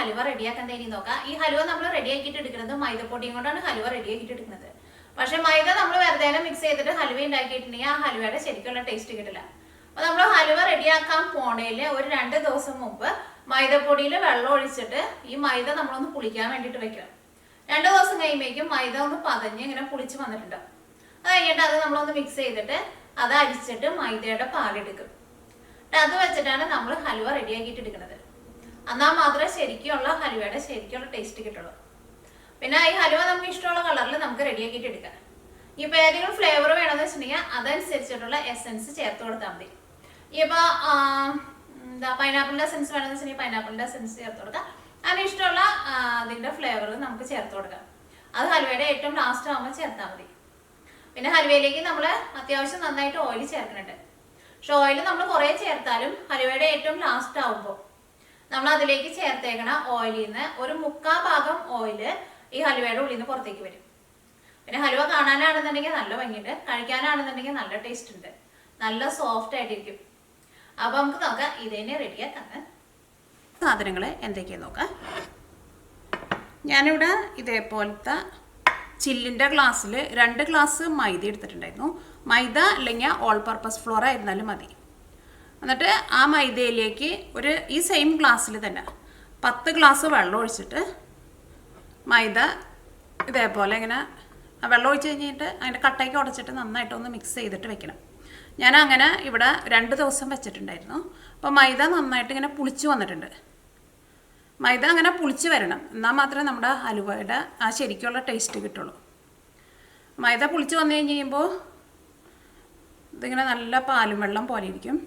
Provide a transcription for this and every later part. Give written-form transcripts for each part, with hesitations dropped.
ഹലുവ റെഡിയാക്കാൻ തേനി നോക്കാം. ഈ ഹലുവ നമ്മൾ റെഡിയാക്കിയിട്ട് എടുക്കുന്നത് മൈദപ്പൊടിയും കൊണ്ടാണ് ഹലുവ റെഡിയാക്കിയിട്ട് എടുക്കുന്നത്. പക്ഷെ മൈദ നമ്മൾ വെറുതെ മിക്സ് ചെയ്തിട്ട് ഹലുവ ഉണ്ടാക്കിയിട്ടുണ്ടെങ്കിൽ ആ ഹലുവയുടെ ശരിക്കുള്ള ടേസ്റ്റ് കിട്ടില്ല. അപ്പോൾ നമ്മൾ ഹലുവ റെഡിയാക്കാൻ പോണേൽ ഒരു 2 ദിവസം മുമ്പ് മൈദപ്പൊടിയിൽ വെള്ളം ഒഴിച്ചിട്ട് ഈ മൈദ നമ്മളൊന്ന് പുളിക്കാൻ വേണ്ടിയിട്ട് വെക്കണം. 2 ദിവസം കഴിയുമ്പോഴേക്കും മൈദ ഒന്ന് പതഞ്ഞ് ഇങ്ങനെ പുളിച്ച് വന്നിട്ടുണ്ട്. അത് കഴിഞ്ഞിട്ട് അത് നമ്മളൊന്ന് മിക്സ് ചെയ്തിട്ട് അത് അരിച്ചിട്ട് മൈദയുടെ പാലെടുക്കും. അത് വെച്ചിട്ടാണ് നമ്മൾ ഹലുവ റെഡിയാക്കിയിട്ട് എടുക്കുന്നത്. എന്നാൽ മാത്രമേ ശരിക്കുള്ള ഹലുവയുടെ ശരിക്കുള്ള ടേസ്റ്റ് കിട്ടുള്ളൂ. പിന്നെ ഈ ഹലുവ നമുക്ക് ഇഷ്ടമുള്ള കളറിൽ നമുക്ക് റെഡിയാക്കിയിട്ട് എടുക്കാം. ഇപ്പോൾ ഏതെങ്കിലും ഫ്ലേവർ വേണമെന്ന് വെച്ചിട്ടുണ്ടെങ്കിൽ അതനുസരിച്ചിട്ടുള്ള എസൻസ് ചേർത്ത് കൊടുത്താൽ മതി. ഇപ്പോൾ പൈനാപ്പിളിൻ്റെ എസൻസ് വേണമെന്ന് വെച്ചിട്ടുണ്ടെങ്കിൽ പൈനാപ്പിളിൻ്റെ എസൻസ് ചേർത്ത് കൊടുക്കാം. അതിന് ഇഷ്ടമുള്ള അതിൻ്റെ ഫ്ലേവർ നമുക്ക് ചേർത്ത് കൊടുക്കാം. അത് ഹലുവയുടെ ഏറ്റവും ലാസ്റ്റ് ആകുമ്പോൾ ചേർത്താൽ മതി. പിന്നെ ഹലുവയിലേക്ക് നമ്മൾ അത്യാവശ്യം നന്നായിട്ട് ഓയിൽ ചേർക്കുന്നുണ്ട്. പക്ഷെ ഓയിൽ നമ്മൾ കുറേ ചേർത്താലും ഹലുവയുടെ ഏറ്റവും ലാസ്റ്റ് ആകുമ്പോൾ നമ്മൾ അതിലേക്ക് ചേർത്തേക്കണ ഓയിലിൽ നിന്ന് ഒരു 3/4 ഭാഗം ഓയില് ഈ ഹലുവയുടെ ഉള്ളിൽ നിന്ന് പുറത്തേക്ക് വരും. പിന്നെ ഹലുവ കാണാനാണെന്നുണ്ടെങ്കിൽ നല്ല ഭംഗിയുണ്ട്, കഴിക്കാനാണെന്നുണ്ടെങ്കിൽ നല്ല ടേസ്റ്റ് ഉണ്ട്, നല്ല സോഫ്റ്റ് ആയിട്ടിരിക്കും. അപ്പോൾ നമുക്ക് നോക്കാം ഇതന്നെ റെഡിയാക്കാം. സാധനങ്ങൾ എന്തൊക്കെയാണെന്ന് നോക്കാം. ഞാനിവിടെ ഇതേപോലത്തെ ചില്ലിൻ്റെ ഗ്ലാസ്സിൽ 2 ഗ്ലാസ് മൈദ എടുത്തിട്ടുണ്ടായിരുന്നു. മൈദ അല്ലെങ്കിൽ ഓൾ പർപ്പസ് ഫ്ലോർ ആയിരുന്നാലും മതി. എന്നിട്ട് ആ മൈദയിലേക്ക് ഈ സെയിം ഗ്ലാസ്സിൽ തന്നെ 10 ഗ്ലാസ് വെള്ളം ഒഴിച്ചിട്ട് മൈദ ഇതേപോലെ ഇങ്ങനെ വെള്ളം ഒഴിച്ച് കഴിഞ്ഞിട്ട് അതിൻ്റെ കട്ടയ്ക്ക് ഉടച്ചിട്ട് നന്നായിട്ടൊന്ന് മിക്സ് ചെയ്തിട്ട് വെക്കണം. ഞാൻ അങ്ങനെ ഇവിടെ 2 ദിവസം വെച്ചിട്ടുണ്ടായിരുന്നു. അപ്പോൾ മൈദ നന്നായിട്ട് ഇങ്ങനെ പുളിച്ച് വന്നിട്ടുണ്ട്. മൈദ അങ്ങനെ പുളിച്ച് വരണം, എന്നാൽ മാത്രമേ നമ്മുടെ ഹലുവയുടെ ആ ശരിക്കുള്ള ടേസ്റ്റ് കിട്ടുള്ളൂ. മൈദ പുളിച്ച് വന്നു കഴിഞ്ഞ് കഴിയുമ്പോൾ ഇതിങ്ങനെ നല്ല പാലും വെള്ളം പോലെ ഇരിക്കും.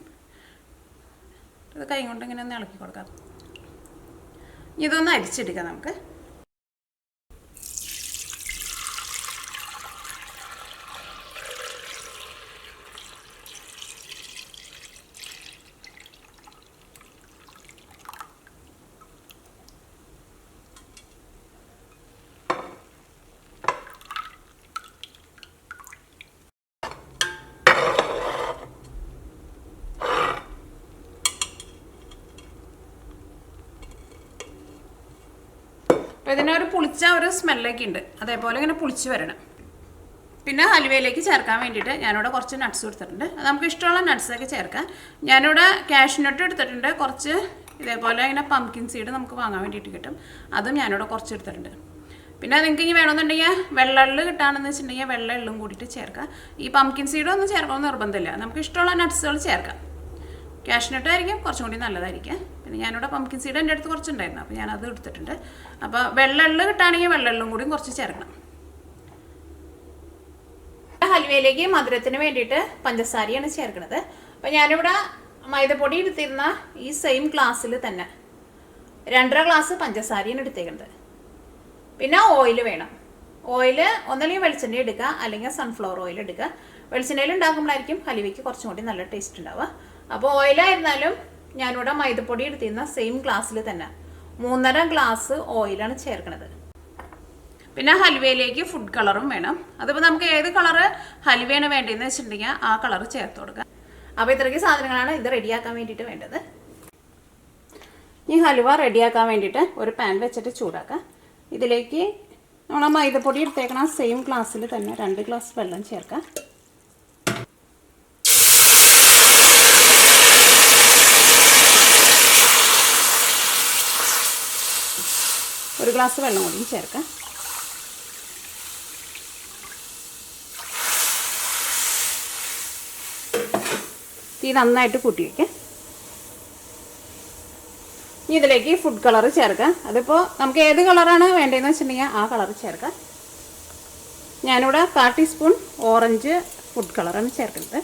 ഇത് കൈ കൊണ്ട് ഇങ്ങനെ ഒന്ന് ഇളക്കി കൊടുക്കാം. ഇതൊന്ന് അരിച്ചെടുക്കാം നമുക്ക്. അപ്പോൾ ഇതിനൊരു പുളിച്ച ഒരു സ്മെല്ലൊക്കെ ഉണ്ട്, അതേപോലെ ഇങ്ങനെ പുളിച്ച് വരണം. പിന്നെ ഹലുവയിലേക്ക് ചേർക്കാൻ വേണ്ടിയിട്ട് ഞാനിവിടെ കുറച്ച് നട്ട്സ് എടുത്തിട്ടുണ്ട്. അത് നമുക്ക് ഇഷ്ടമുള്ള നട്ട്സൊക്കെ ചേർക്കാം. ഞാനിവിടെ കാഷ്യൂ നട്ട് എടുത്തിട്ടുണ്ട്. കുറച്ച് ഇതേപോലെ ഇങ്ങനെ പംകിൻ സീഡ് നമുക്ക് വാങ്ങാൻ വേണ്ടിയിട്ട് കിട്ടും, അതും ഞാനിവിടെ കുറച്ച് എടുത്തിട്ടുണ്ട്. പിന്നെ നിങ്ങൾക്ക് ഇനി വേണമെന്നുണ്ടെങ്കിൽ വെള്ള എള്ള് കിട്ടുകയാണെന്ന് വെച്ചിട്ടുണ്ടെങ്കിൽ വെള്ള എള്ളും കൂടിയിട്ട് ചേർക്കാം. ഈ പംകിൻ സീഡൊന്നും ചേർക്കണമെന്ന് നിർബന്ധമില്ല, നമുക്ക് ഇഷ്ടമുള്ള നട്ട്സുകൾ ചേർക്കാം. കാഷ്യൂ നട്ട് ആയിരിക്കും കുറച്ചും കൂടി നല്ലതായിരിക്കും. പിന്നെ ഞാനിവിടെ പംകിൻ സീഡ് എൻ്റെ അടുത്ത് കുറച്ചുണ്ടായിരുന്നു, അപ്പോൾ ഞാനത് എടുത്തിട്ടുണ്ട്. അപ്പോൾ വെള്ളെള്ള് കിട്ടുകയാണെങ്കിൽ വെള്ളെള്ളും കൂടിയും കുറച്ച് ചേർക്കണം. ഹലുവയിലേക്ക് മധുരത്തിന് വേണ്ടിയിട്ട് പഞ്ചസാരയാണ് ചേർക്കുന്നത്. അപ്പോൾ ഞാനിവിടെ മൈദപ്പൊടി എടുത്തിരുന്ന ഈ സെയിം ഗ്ലാസ്സിൽ തന്നെ 2.5 ഗ്ലാസ് പഞ്ചസാരയാണ് എടുത്തേക്കുന്നത്. പിന്നെ ഓയിൽ വേണം. ഓയിൽ ഒന്നല്ലെങ്കിൽ വെളിച്ചെണ്ണ എടുക്കുക, അല്ലെങ്കിൽ സൺഫ്ലവർ ഓയിൽ എടുക്കുക. വെളിച്ചെണ്ണയിൽ ഉണ്ടാക്കുമ്പോഴായിരിക്കും ഹലുവയ്ക്ക് കുറച്ചും കൂടി നല്ല ടേസ്റ്റ് ഉണ്ടാവുക. അപ്പോൾ ഓയിലായിരുന്നാലും ഞാനിവിടെ മൈദപ്പൊടി എടുത്തിരുന്ന സെയിം ഗ്ലാസ്സിൽ തന്നെ 3.5 ഗ്ലാസ് ഓയിലാണ് ചേർക്കുന്നത്. പിന്നെ ഹലുവയിലേക്ക് ഫുഡ് കളറും വേണം. അതിപ്പോൾ നമുക്ക് ഏത് കളറ് ഹലുവയാണ് വേണ്ടതെന്ന് വെച്ചിട്ടുണ്ടെങ്കിൽ ആ കളറ് ചേർത്ത് കൊടുക്കാം. അപ്പോൾ ഇത്രയ്ക്ക് സാധനങ്ങളാണ് ഇത് റെഡിയാക്കാൻ വേണ്ടിയിട്ട് വേണ്ടത്. ഈ ഹലുവ റെഡിയാക്കാൻ വേണ്ടിയിട്ട് ഒരു പാൻ വെച്ചിട്ട് ചൂടാക്കാം. ഇതിലേക്ക് നമ്മൾ മൈദപ്പൊടി എടുത്തേക്കണ സെയിം ഗ്ലാസ്സിൽ തന്നെ 2 ഗ്ലാസ് വെള്ളം ചേർക്കാം. ഒരു ഗ്ലാസ് വെള്ളം കൂടി ചേർക്കാം. തീ നന്നായിട്ട് കൂട്ടി വയ്ക്കാം. ഇനി ഇതിലേക്ക് ഫുഡ് കളർ ചേർക്കാം. അതിപ്പോൾ നമുക്ക് ഏത് കളറാണ് വേണ്ടതെന്ന് വെച്ചിട്ടുണ്ടെങ്കിൽ ആ കളർ ചേർക്കാം. ഞാനിവിടെ 1/4 ടീസ്പൂൺ ഓറഞ്ച് ഫുഡ് കളറാണ് ചേർക്കുന്നത്.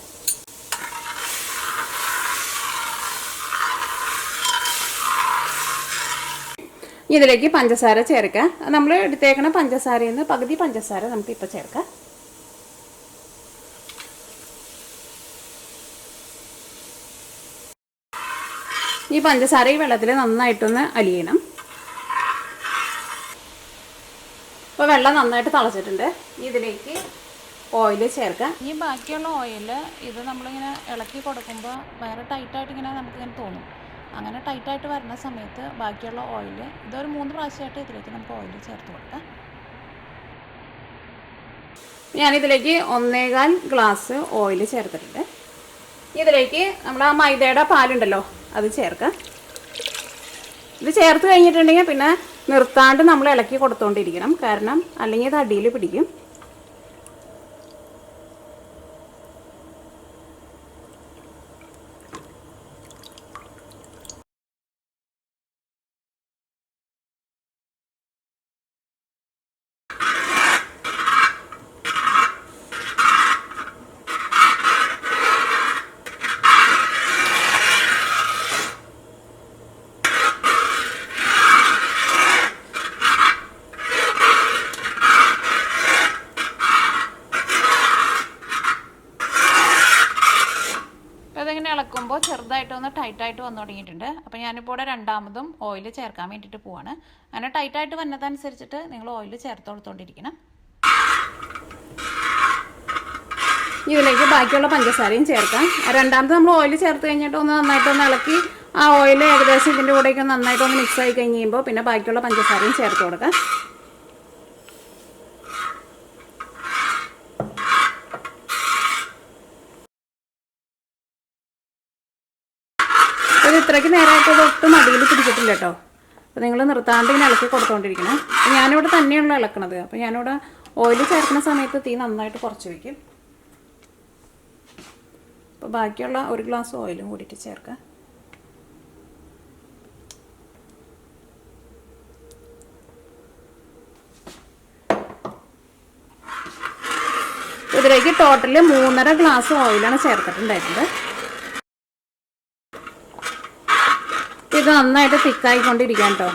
ഇതിലേക്ക് പഞ്ചസാര ചേർക്കാം. നമ്മൾ എടുത്തേക്കണ പഞ്ചസാരയിൽ നിന്ന് പകുതി പഞ്ചസാര നമുക്കിപ്പോൾ ചേർക്കാം. ഈ പഞ്ചസാര ഈ വെള്ളത്തിൽ നന്നായിട്ടൊന്ന് അലിയണം. ഇപ്പോൾ വെള്ളം നന്നായിട്ട് തിളച്ചിട്ടുണ്ട്. ഇതിലേക്ക് ഓയിൽ ചേർക്കാം. ഈ ബാക്കിയുള്ള ഓയിൽ ഇത് നമ്മളിങ്ങനെ ഇളക്കി കൊടുക്കുമ്പോൾ വേറെ ടൈറ്റായിട്ട് ഇങ്ങനെ നമുക്കിങ്ങനെ തോന്നും. അങ്ങനെ ടൈറ്റായിട്ട് വരുന്ന സമയത്ത് ബാക്കിയുള്ള ഓയിൽ ഇതൊരു 3 പ്രാവശ്യമായിട്ട് ഇതിലേക്ക് നമുക്ക് ഓയിൽ ചേർത്ത് കൊടുക്കാം. ഞാനിതിലേക്ക് 1.25 ഗ്ലാസ് ഓയിൽ ചേർത്തിട്ടുണ്ട്. ഇതിലേക്ക് നമ്മൾ ആ മൈദയുടെ പാലുണ്ടല്ലോ അത് ചേർക്കാം. ഇത് ചേർത്ത് കഴിഞ്ഞിട്ടുണ്ടെങ്കിൽ പിന്നെ നിർത്താണ്ട് നമ്മൾ ഇളക്കി കൊടുത്തുകൊണ്ടിരിക്കണം, കാരണം അല്ലെങ്കിൽ ഇത് അടിയിൽ പിടിക്കും. അതിങ്ങനെ ഇളക്കുമ്പോൾ ചെറുതായിട്ടൊന്ന് ടൈറ്റായിട്ട് വന്നു തുടങ്ങിയിട്ടുണ്ട്. അപ്പോൾ ഞാനിപ്പോൾ ഇവിടെ രണ്ടാമതും ഓയിൽ ചേർക്കാൻ വേണ്ടിയിട്ട് പോവാണ്. അങ്ങനെ ടൈറ്റായിട്ട് വന്നതനുസരിച്ചിട്ട് നിങ്ങൾ ഓയിൽ ചേർത്ത് കൊടുത്തുകൊണ്ടിരിക്കണം. ഇതിലേക്ക് ബാക്കിയുള്ള പഞ്ചസാരയും ചേർക്കാം. രണ്ടാമത് നമ്മൾ ഓയിൽ ചേർത്ത് കഴിഞ്ഞിട്ട് ഒന്ന് നന്നായിട്ടൊന്ന് ഇളക്കി ആ ഓയിൽ ഏകദേശം ഇതിൻ്റെ കൂടെയൊക്കെ നന്നായിട്ടൊന്ന് മിക്സ് ആയി കഴിഞ്ഞ് കഴിയുമ്പോൾ പിന്നെ ബാക്കിയുള്ള പഞ്ചസാരയും ചേർത്ത് കൊടുക്കാം. ഇത് ഇത്രയ്ക്ക് നേരമായിട്ട് ഒട്ടും അടിയിൽ പിടിച്ചിട്ടില്ല കേട്ടോ. അപ്പോൾ നിങ്ങൾ നിർത്താണ്ട് ഇങ്ങനെ ഇളക്കി കൊടുത്തുകൊണ്ടിരിക്കണം. ഞാനിവിടെ തന്നെയുള്ള ഇളക്കണത്. അപ്പോൾ ഞാനിവിടെ ഓയിൽ ചേർക്കുന്ന സമയത്ത് തീ നന്നായിട്ട് കുറച്ച് വയ്ക്കും. അപ്പോൾ ബാക്കിയുള്ള 1 ഗ്ലാസ് ഓയിലും കൂടിയിട്ട് ചേർക്കാം. ഇതിലേക്ക് ടോട്ടൽ 3.5 ഗ്ലാസ് ഓയിലാണ് ചേർത്തിട്ടുണ്ടായിരുന്നത്. ഇത് നന്നായിട്ട് തിക്കായിക്കൊണ്ടിരിക്കാം കേട്ടോ.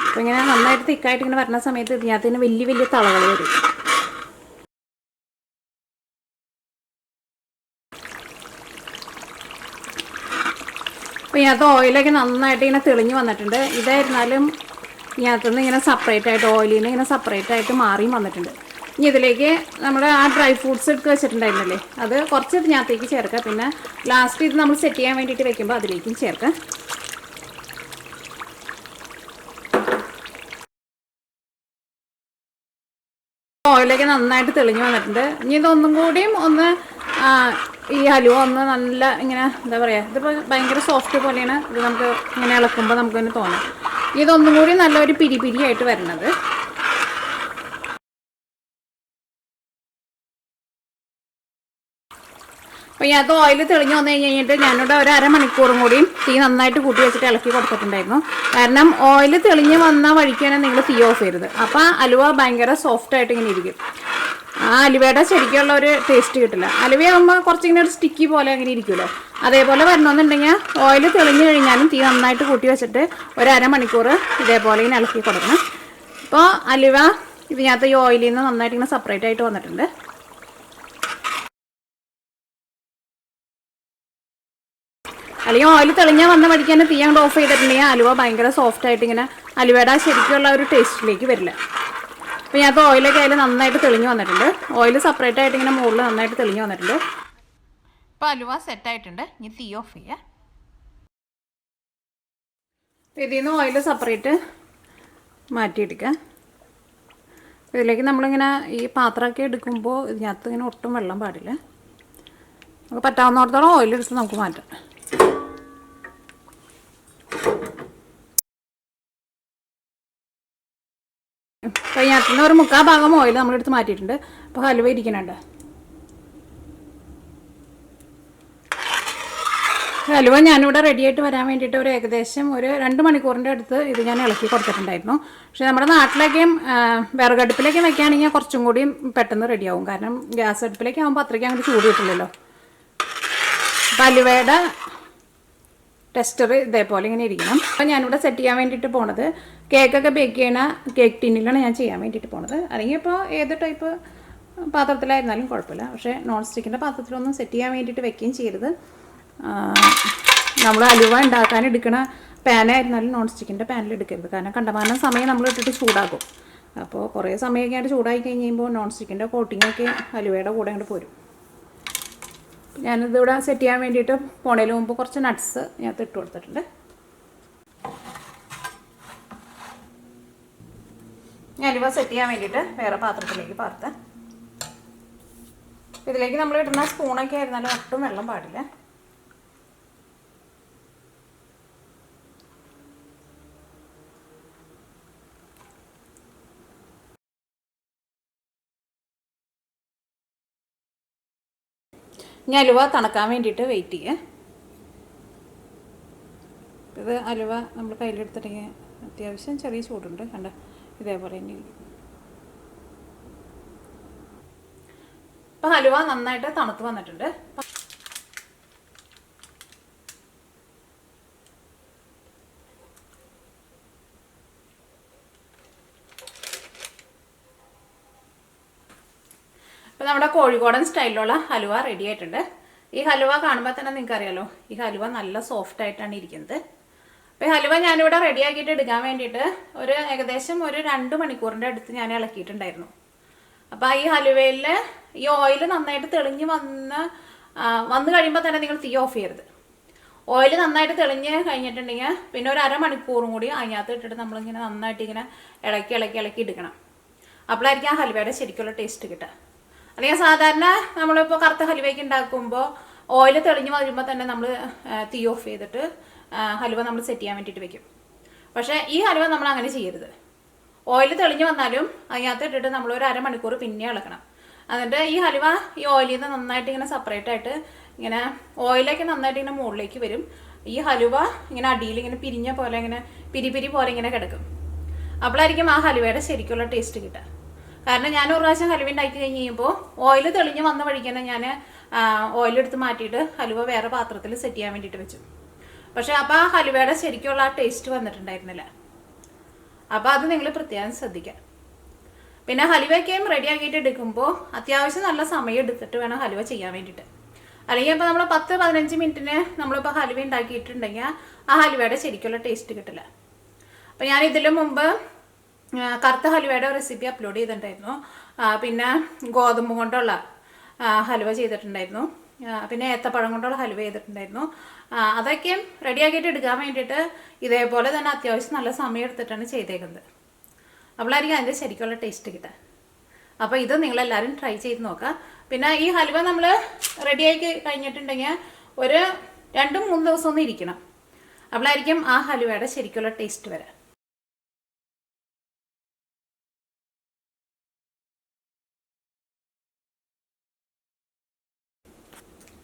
അപ്പോൾ ഇങ്ങനെ നന്നായിട്ട് തിക്കായിട്ട് ഇങ്ങനെ വരുന്ന സമയത്ത് ഇതിനകത്ത് വലിയ വലിയ തളകൾ വരും. അപ്പോൾ ഇതിനകത്ത് ഓയിലൊക്കെ നന്നായിട്ട് ഇങ്ങനെ തെളിഞ്ഞ് വന്നിട്ടുണ്ട്. ഇതായിരുന്നാലും ഇതിനകത്തുനിന്ന് ഇങ്ങനെ സെപ്പറേറ്റ് ആയിട്ട് ഓയിലിൽ നിന്ന് ഇങ്ങനെ സെപ്പറേറ്റ് ആയിട്ട് മാറിയും വന്നിട്ടുണ്ട്. ഇനി ഇതിലേക്ക് നമ്മൾ ആ ഡ്രൈ ഫ്രൂട്ട്സ് എടുത്ത് വെച്ചിട്ടുണ്ടായിരുന്നല്ലേ, അത് കുറച്ച് ഇതിനകത്തേക്ക് ചേർക്കാം. പിന്നെ ലാസ്റ്റ് ഇത് നമ്മൾ സെറ്റ് ചെയ്യാൻ വേണ്ടിയിട്ട് വെക്കുമ്പോൾ അതിലേക്കും ചേർക്കാം. ഓയിലൊക്കെ നന്നായിട്ട് തെളിഞ്ഞ് വന്നിട്ടുണ്ട്. ഇനി ഇതൊന്നും കൂടിയും ഒന്ന് ഈ ഹലുവ ഒന്ന് നല്ല ഇങ്ങനെ എന്താ പറയുക, ഇതിപ്പോൾ ഭയങ്കര സോഫ്റ്റ് പോലെയാണ്. ഇത് നമുക്ക് ഇങ്ങനെ ഇളക്കുമ്പോൾ നമുക്ക് തന്നെ തോന്നാം. ഇതൊന്നും കൂടി നല്ലൊരു പിരിപിരിയായിട്ട് വരണത്. അപ്പോൾ ഇതിനകത്ത് ഓയിൽ തെളിഞ്ഞ് വന്നു കഴിഞ്ഞിട്ട് ഞാനിവിടെ ഒരു അരമണിക്കൂറും കൂടിയും തീ നന്നായിട്ട് കൂട്ടി വെച്ചിട്ട് ഇളക്കി കൊടുത്തിട്ടുണ്ടായിരുന്നു. കാരണം ഓയിൽ തെളിഞ്ഞ് വന്ന വഴിക്കാണ് നിങ്ങൾ തീ ഓഫ് ചെയ്തത്. അപ്പോൾ അലുവ ഭയങ്കര സോഫ്റ്റായിട്ട് ഇങ്ങനെ ഇരിക്കും. ആ അലുവയുടെ ശരിക്കുള്ള ഒരു ടേസ്റ്റ് കിട്ടില്ല. അലുവയാകുമ്പോൾ കുറച്ചിങ്ങനെ ഒരു സ്റ്റിക്കി പോലെ അങ്ങനെ ഇരിക്കുമല്ലോ. അതേപോലെ വരണമെന്നുണ്ടെങ്കിൽ ഓയിൽ തെളിഞ്ഞ് കഴിഞ്ഞാലും തീ നന്നായിട്ട് കൂട്ടി വെച്ചിട്ട് ഒരു അരമണിക്കൂർ ഇതേപോലെ ഇങ്ങനെ ഇളക്കി കൊടുക്കണം. അപ്പോൾ അലുവ ഇതിനകത്ത് ഈ ഓയിലിൽ നിന്ന് നന്നായിട്ട് ഇങ്ങനെ സെപ്പറേറ്റ് ആയിട്ട് വന്നിട്ടുണ്ട്. അല്ലെങ്കിൽ ഓയിൽ തെളിഞ്ഞാൽ വന്ന വഴിക്ക് തന്നെ തീ അങ്ങോട്ട് ഓഫ് ചെയ്തിട്ടുണ്ടെങ്കിൽ അലുവ ഭയങ്കര സോഫ്റ്റായിട്ട് ഇങ്ങനെ അലുവയുടെ ശരിക്കുള്ള ഒരു ടേസ്റ്റിലേക്ക് വരില്ല. അപ്പോൾ ഇതിനകത്ത് ഓയിലൊക്കെ അതിൽ നന്നായിട്ട് തെളിഞ്ഞ് വന്നിട്ടുണ്ട്. ഓയിൽ സെപ്പറേറ്റ് ആയിട്ട് ഇങ്ങനെ മുകളിൽ നന്നായിട്ട് തെളിഞ്ഞ് വന്നിട്ടുണ്ട്. ഇപ്പോൾ അലുവ സെറ്റായിട്ടുണ്ട്. ഇനി തീ ഓഫ് ചെയ്യുക. ഇതിൽ നിന്ന് ഓയിൽ സെപ്പറേറ്റ് മാറ്റിയെടുക്കുക. ഇതിലേക്ക് നമ്മളിങ്ങനെ ഈ പാത്രമൊക്കെ എടുക്കുമ്പോൾ ഇതിനകത്ത് ഇങ്ങനെ ഒട്ടും വെള്ളം പാടില്ല. നമുക്ക് പറ്റാവുന്നിടത്തോളം ഓയിലെടുത്ത് നമുക്ക് മാറ്റാം. അപ്പോൾ ഇതിനകത്തുനിന്ന് ഒരു 3/4 ഭാഗം ഓയിൽ നമ്മളെടുത്ത് മാറ്റിയിട്ടുണ്ട്. അപ്പോൾ ഹലുവ ഇരിക്കുന്നുണ്ട്. ഹലുവ ഞാനിവിടെ റെഡിയായിട്ട് വരാൻ വേണ്ടിയിട്ട് ഒരു ഏകദേശം ഒരു 2 മണിക്കൂറിൻ്റെ അടുത്ത് ഇത് ഞാൻ ഇളക്കി കൊടുത്തിട്ടുണ്ടായിരുന്നു. പക്ഷേ നമ്മുടെ നാട്ടിലേക്കും വിറകടുപ്പിലേക്കും വെക്കുകയാണെങ്കിൽ കുറച്ചും കൂടി പെട്ടെന്ന് റെഡിയാവും. കാരണം ഗ്യാസ് അടുപ്പിലേക്ക് ആകുമ്പോൾ അത്രയ്ക്ക് അങ്ങോട്ട് ചൂട് കിട്ടില്ലല്ലോ. അപ്പോൾ ഹലുവയുടെ ടെസ്റ്റർ ഇതേപോലെ ഇങ്ങനെ ഇരിക്കണം. അപ്പോൾ ഞാനിവിടെ സെറ്റ് ചെയ്യാൻ വേണ്ടിയിട്ട് പോണത് കേക്കൊക്കെ ബേക്ക് ചെയ്യണ കേക്ക് ടിന്നിലാണ് ഞാൻ ചെയ്യാൻ വേണ്ടിയിട്ട് പോണത്. അല്ലെങ്കിൽ ഇപ്പോൾ ഏത് ടൈപ്പ് പാത്രത്തിലായിരുന്നാലും കുഴപ്പമില്ല. പക്ഷേ നോൺ സ്റ്റിക്കിൻ്റെ പാത്രത്തിലൊന്നും സെറ്റ് ചെയ്യാൻ വേണ്ടിയിട്ട് വെക്കുകയും ചെയ്യരുത്. നമ്മൾ അലുവ ഉണ്ടാക്കാൻ എടുക്കണ പാനായിരുന്നാലും നോൺ സ്റ്റിക്കിൻ്റെ പാനിൽ എടുക്കരുത്. കാരണം കണ്ടമാനം സമയം നമ്മൾ ഇട്ടിട്ട് ചൂടാക്കും. അപ്പോൾ കുറേ സമയമൊക്കെ ആയിട്ട് ചൂടായി കഴിഞ്ഞ് കഴിയുമ്പോൾ നോൺ സ്റ്റിക്കിൻ്റെ കോട്ടിങ്ങൊക്കെ അലുവയുടെ കൂടെ അങ്ങോട്ട് പോരും. ഞാനിതിവിടെ സെറ്റ് ചെയ്യാൻ വേണ്ടിയിട്ട് പോണതിന് മുമ്പ് കുറച്ച് നട്ട്സ് ഞാൻ ഇട്ട് കൊടുത്തിട്ടുണ്ട്. ഹലുവ സെറ്റ് ചെയ്യാൻ വേണ്ടിയിട്ട് വേറെ പാത്രത്തിലേക്ക് പാർത്ത്. ഇതിലേക്ക് നമ്മൾ ഇടുന്ന സ്പൂണൊക്കെ ആയിരുന്നാലും ഒട്ടും വെള്ളം പാടില്ല. ഇനി ഹലുവ തണുക്കാൻ വേണ്ടിയിട്ട് വെയിറ്റ് ചെയ്യുക. ഇത് ഹലുവ നമ്മൾ കയ്യിലെടുത്തിട്ടുണ്ടെങ്കിൽ അത്യാവശ്യം ചെറിയ ചൂടുണ്ട്, കണ്ട ഇതേപോലെ തന്നെ. ഇപ്പം ഹലുവ നന്നായിട്ട് തണുത്ത് വന്നിട്ടുണ്ട്. ഇപ്പം നമ്മുടെ കോഴിക്കോടൻ സ്റ്റൈലിലുള്ള ഹലുവ റെഡി ആയിട്ടുണ്ട്. ഈ ഹലുവ കാണുമ്പോൾ തന്നെ നിങ്ങൾക്ക് അറിയാലോ, ഈ ഹലുവ നല്ല സോഫ്റ്റ് ആയിട്ടാണ് ഇരിക്കുന്നത്. അപ്പോൾ ഈ ഹലുവ ഞാനിവിടെ റെഡി ആക്കിയിട്ട് എടുക്കാൻ വേണ്ടിയിട്ട് ഏകദേശം ഒരു 2 മണിക്കൂറിൻ്റെ അടുത്ത് ഞാൻ ഇളക്കിയിട്ടുണ്ടായിരുന്നു. അപ്പോൾ ഈ ഹലുവയിൽ ഈ ഓയിൽ നന്നായിട്ട് തെളിഞ്ഞ് വന്ന് കഴിയുമ്പോൾ തന്നെ നിങ്ങൾ തീ ഓഫ് ചെയ്യരുത്. ഓയിൽ നന്നായിട്ട് തെളിഞ്ഞ് കഴിഞ്ഞിട്ടുണ്ടെങ്കിൽ പിന്നെ ഒരു അരമണിക്കൂറും കൂടി അതിനകത്ത് ഇട്ടിട്ട് നമ്മളിങ്ങനെ നന്നായിട്ട് ഇങ്ങനെ ഇളക്കി എടുക്കണം. അപ്പോഴായിരിക്കും ആ ഹലുവയുടെ ശരിക്കുള്ള ടേസ്റ്റ് കിട്ടുക. അല്ലെങ്കിൽ സാധാരണ നമ്മളിപ്പോൾ കറുത്ത ഹലുവയ്ക്ക് ഉണ്ടാക്കുമ്പോൾ ഓയിൽ തെളിഞ്ഞ് വരുമ്പോൾ തന്നെ നമ്മൾ തീ ഓഫ് ചെയ്തിട്ട് ഹലുവ നമ്മൾ സെറ്റ് ചെയ്യാൻ വേണ്ടിയിട്ട് വെക്കും. പക്ഷേ ഈ ഹലുവ നമ്മൾ അങ്ങനെ ചെയ്യരുത്. ഓയിൽ തെളിഞ്ഞ് വന്നാലും അതിനകത്ത് ഇട്ടിട്ട് നമ്മൾ ഒരു അരമണിക്കൂർ പിന്നെ ഇളക്കണം. എന്നിട്ട് ഈ ഹലുവ ഈ ഓയിലിൽ നിന്ന് നന്നായിട്ട് ഇങ്ങനെ സെപ്പറേറ്റ് ആയിട്ട് ഇങ്ങനെ ഓയിലൊക്കെ നന്നായിട്ട് ഇങ്ങനെ മുകളിലേക്ക് വരും. ഈ ഹലുവ ഇങ്ങനെ അടിയിൽ ഇങ്ങനെ പിരിഞ്ഞ പോലെ ഇങ്ങനെ പിരി പോലെ ഇങ്ങനെ കിടക്കും. അപ്പോഴായിരിക്കും ആ ഹലുവയുടെ ശരിക്കുള്ള ടേസ്റ്റ് കിട്ടുക. കാരണം ഞാൻ ഒരു പ്രാവശ്യം ഹലുവ ഉണ്ടാക്കി കഴിഞ്ഞ് കഴിയുമ്പോൾ ഓയിൽ തെളിഞ്ഞ് വന്ന വഴിക്ക് തന്നെ ഞാൻ ഓയിലെടുത്ത് മാറ്റിയിട്ട് ഹലുവ വേറെ പാത്രത്തിൽ സെറ്റ് ചെയ്യാൻ വേണ്ടിയിട്ട് വെച്ചു. പക്ഷേ അപ്പോൾ ആ ഹലുവയുടെ ശരിക്കുള്ള ആ ടേസ്റ്റ് വന്നിട്ടുണ്ടായിരുന്നില്ല. അപ്പോൾ അത് നിങ്ങൾ പ്രത്യേകം ശ്രദ്ധിക്കുക. പിന്നെ ഹലുവയ്ക്കും റെഡി ആക്കിയിട്ട് എടുക്കുമ്പോൾ അത്യാവശ്യം നല്ല സമയം എടുത്തിട്ട് വേണം ഹലുവ ചെയ്യാൻ വേണ്ടിയിട്ട്. അല്ലെങ്കിൽ ഇപ്പോൾ നമ്മൾ 10-15 മിനിറ്റിന് നമ്മളിപ്പോൾ ഹലുവ ഉണ്ടാക്കിയിട്ടുണ്ടെങ്കിൽ ആ ഹലുവയുടെ ശരിക്കുള്ള ടേസ്റ്റ് കിട്ടില്ല. അപ്പോൾ ഞാൻ ഇതിനു മുമ്പ് കറുത്ത ഹലുവയുടെ റെസിപ്പി അപ്ലോഡ് ചെയ്തിട്ടുണ്ടായിരുന്നു. പിന്നെ ഗോതമ്പ് കൊണ്ടുള്ള ഹലുവ ചെയ്തിട്ടുണ്ടായിരുന്നു. പിന്നെ ഏത്തപ്പഴം കൊണ്ടുള്ള ഹലുവ ചെയ്തിട്ടുണ്ടായിരുന്നു. അതൊക്കെ റെഡിയാക്കിയിട്ട് എടുക്കാൻ വേണ്ടിയിട്ട് ഇതേപോലെ തന്നെ അത്യാവശ്യം നല്ല സമയം എടുത്തിട്ടാണ് ചെയ്തേക്കുന്നത്. അപ്പോഴായിരിക്കും അതിൻ്റെ ശരിക്കുള്ള ടേസ്റ്റ് കിട്ടുക. അപ്പോൾ ഇത് നിങ്ങളെല്ലാവരും ട്രൈ ചെയ്ത് നോക്കുക. പിന്നെ ഈ ഹലുവ നമ്മൾ റെഡിയാക്കി കഴിഞ്ഞിട്ടുണ്ടെങ്കിൽ ഒരു 2-3 ദിവസം ഒന്ന് ഇരിക്കണം. അപ്പോഴായിരിക്കും ആ ഹലുവയുടെ ശരിക്കുള്ള ടേസ്റ്റ് വരാം.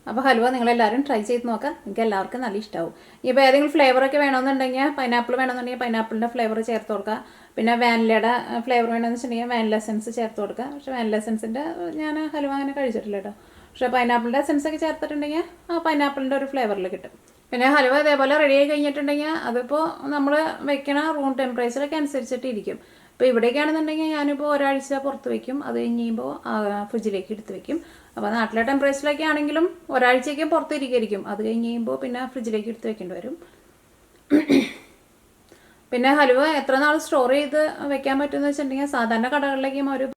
അപ്പോൾ ഹലുവ നിങ്ങളെല്ലാവരും ട്രൈ ചെയ്ത് നോക്കാം. നിങ്ങൾക്ക് എല്ലാവർക്കും നല്ല ഇഷ്ടമാവും. ഇപ്പോൾ ഏതെങ്കിലും ഫ്ലേവറൊക്കെ വേണമെന്നുണ്ടെങ്കിൽ പൈനാപ്പിൾ വേണമെന്നുണ്ടെങ്കിൽ പൈനാപ്പിളിൻ്റെ ഫ്ലേവർ ചേർത്ത് കൊടുക്കുക. പിന്നെ വാനിലയുടെ ഫ്ലേവർ വേണമെന്ന് വെച്ചിട്ടുണ്ടെങ്കിൽ വാനില എസൻസ് ചേർത്ത് കൊടുക്കുക. പക്ഷേ വാനില എസൻസിൻ്റെ ഞാൻ ഹലുവ അങ്ങനെ കഴിച്ചിട്ടില്ല കേട്ടോ. പക്ഷേ പൈനാപ്പിളിൻ്റെ എസൻസൊക്കെ ചേർത്തിട്ടുണ്ടെങ്കിൽ ആ പൈനാപ്പിളിൻ്റെ ഒരു ഫ്ലേവറിൽ കിട്ടും. പിന്നെ ഹലുവ ഇതേപോലെ റെഡി ആയി കഴിഞ്ഞിട്ടുണ്ടെങ്കിൽ അതിപ്പോൾ നമ്മൾ വെക്കണ റൂം ടെമ്പറേച്ചറൊക്കെ അനുസരിച്ചിട്ട് ഇരിക്കും. ഇപ്പോൾ ഇവിടേക്കാണെന്നുണ്ടെങ്കിൽ ഞാനിപ്പോൾ ഒരാഴ്ച പുറത്ത് വയ്ക്കും. അത് കഴിയുമ്പോൾ ഫ്രിഡ്ജിലേക്ക് എടുത്ത് വയ്ക്കും. അപ്പോൾ നാട്ടിലെ ടെമ്പറേച്ചറിലൊക്കെ ആണെങ്കിലും ഒരാഴ്ചയ്ക്ക് പുറത്ത് ഇരിക്കും. അത് കഴിഞ്ഞ് കഴിയുമ്പോൾ പിന്നെ ഫ്രിഡ്ജിലേക്ക് എടുത്ത് വെക്കേണ്ടി വരും. പിന്നെ ഹലുവ എത്ര നാൾ സ്റ്റോർ ചെയ്ത് വെക്കാൻ പറ്റുമെന്ന് വെച്ചിട്ടുണ്ടെങ്കിൽ സാധാരണ കടകളിലേക്കും ഒരു